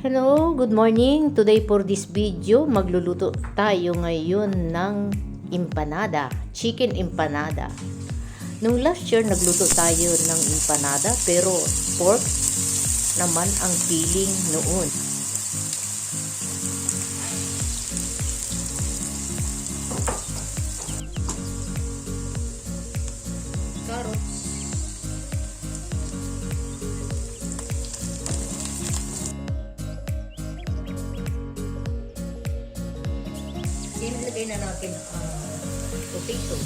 Hello, good morning. Today for this video, magluluto tayo ngayon ng empanada, chicken empanada. Nung last year, nagluto tayo ng empanada pero pork naman ang feeling noon. Carrots. Ilagay na natin ang potato.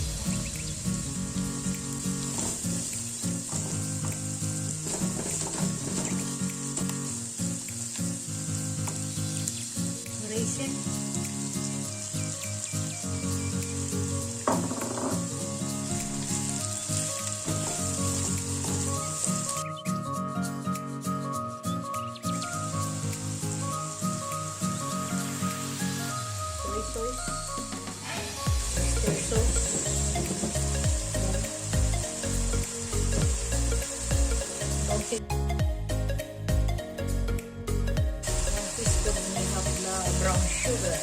Raisin. Soy sauce. Oyster sauce. Okay. One teaspoon and a half na brown sugar.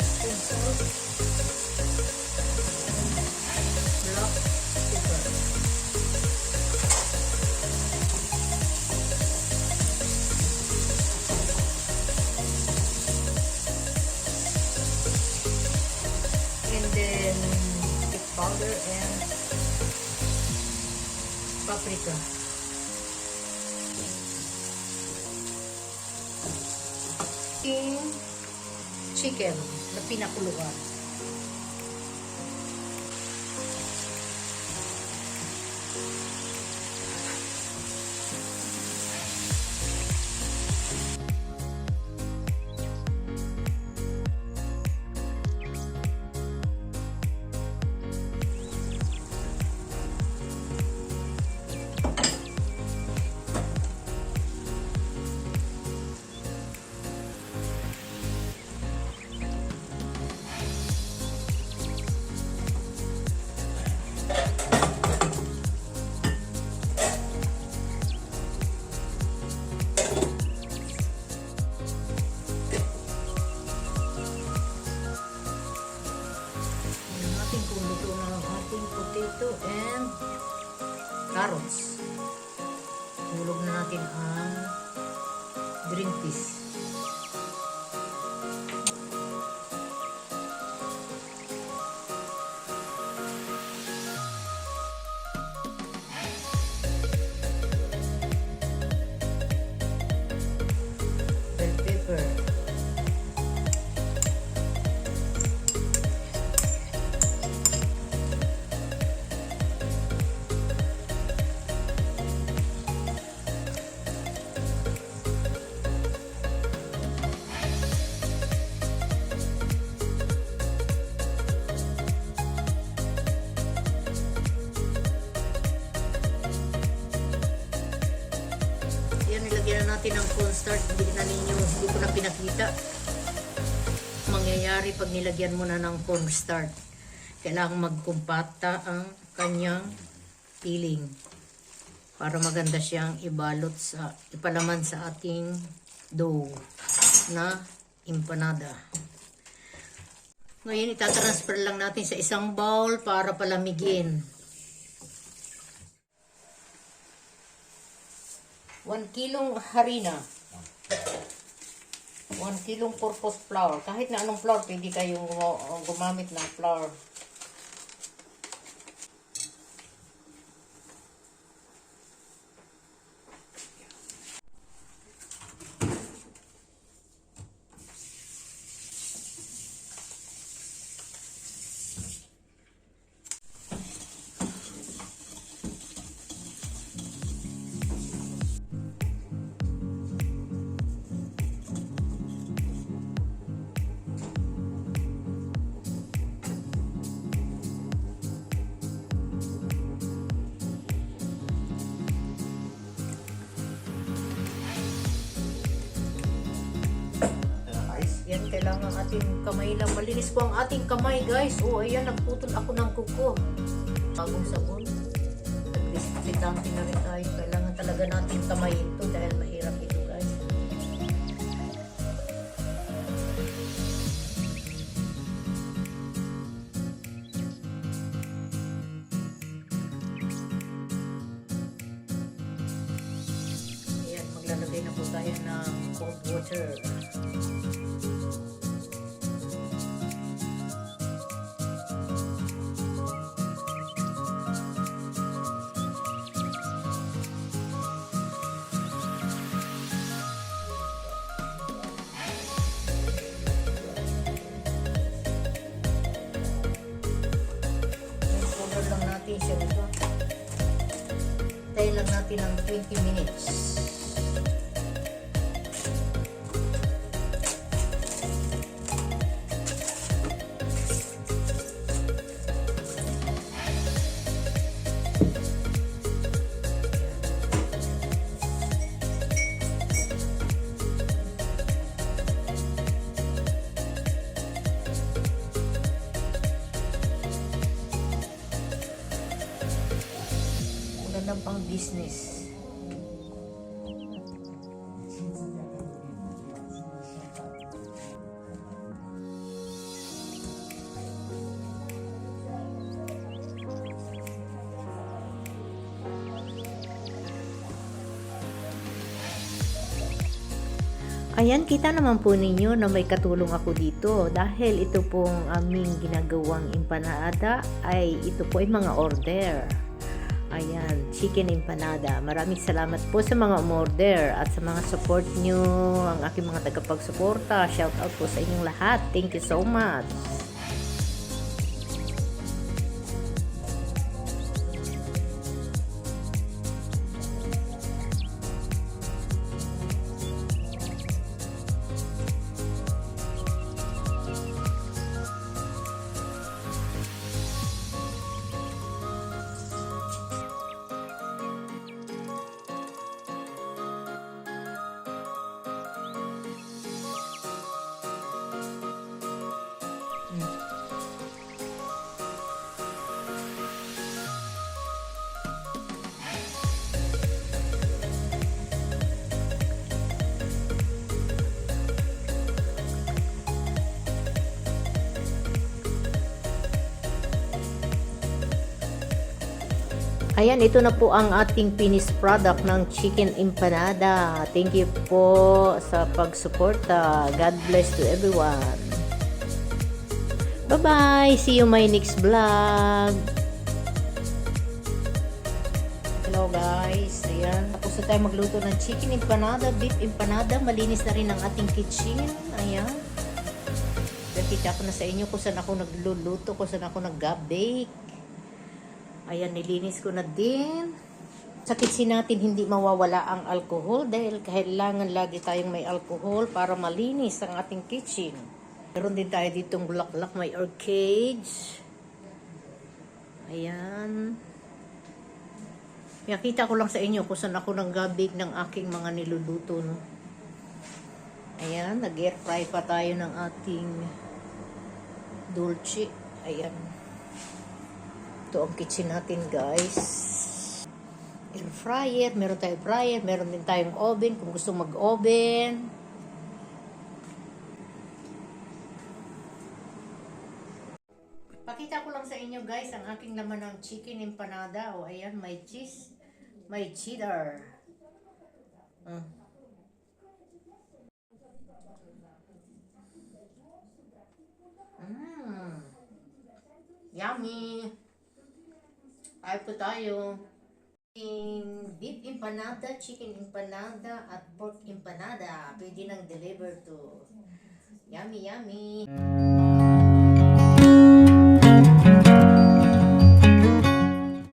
Spoon salt. Black pepper. And then garlic powder and paprika. Chicken na pinakuluan. Potato and carrots. Hulog na natin ang green peas. Bell pepper. Nilagyan na natin ng cornstarch. Hindi ko na pinakita. Mangyayari pag nilagyan mo na ng cornstarch. Kailangan magkumpata ang kanyang filling para maganda siyang ipalaman sa ating dough na empanada. Ngayon itatransfer lang natin sa isang bowl para palamigin. 1 kilong harina, 1 kilong purpose flour. Kahit na anong flour, pwede kayong gumamit ng flour. Yan, kailangan ating kamay lang. Malinis ko ang ating kamay, guys. Oh, ayan, nagputol ako ng kuko. Bagong sabon. estudyante na rin tayo. Kailangan talaga natin kamayin to dahil mahirap ito guys. Ayan, maglalagay na po tayo ng cold water. Lang natin siya ito. Tayo lang natin ng 20 minutes. Ng pang business. Ayan, kita naman po ninyo na may katulong ako dito dahil ito pong aming ginagawang empanada ay ito po ay mga order. Ayan, chicken empanada. Maraming salamat po sa mga umorder at sa mga support nyo, ang aking mga tagapagsuporta. Shout out po sa inyong lahat. Thank you so much. Ayan, ito na po ang ating finished product ng chicken empanada. Thank you po sa pagsuporta. God bless to everyone. Bye-bye! See you my next vlog. Hello guys. Ayan, tapos na tayo magluto ng chicken empanada, beef empanada. Malinis na rin ang ating kitchen. Ayan. Nakita ko na sa inyo kung saan ako nagluluto, kung saan ako nag-bake. Ayan, nilinis ko na din. Sa kitchen natin hindi mawawala ang alcohol dahil kailangan lagi tayong may alcohol para malinis ang ating kitchen. Meron din tayo ditong bulaklak, may orchids. Ayan. Nakita ko lang sa inyo kung saan ako nag-bake ng aking mga niluluto. No? Ayan, nag-air fry pa tayo ng ating dolce. Ayan. Ito ang kitchen natin guys. Air fryer, meron tayong fryer, meron din tayong oven kung gusto mag-oven. Pakita ko lang sa inyo guys ang aking laman ng chicken empanada. O ayan, may cheese, may cheddar. Yummy! Ay po tayo. Beef empanada, chicken empanada, at pork empanada. Pwede nang deliver to. Yummy, yummy!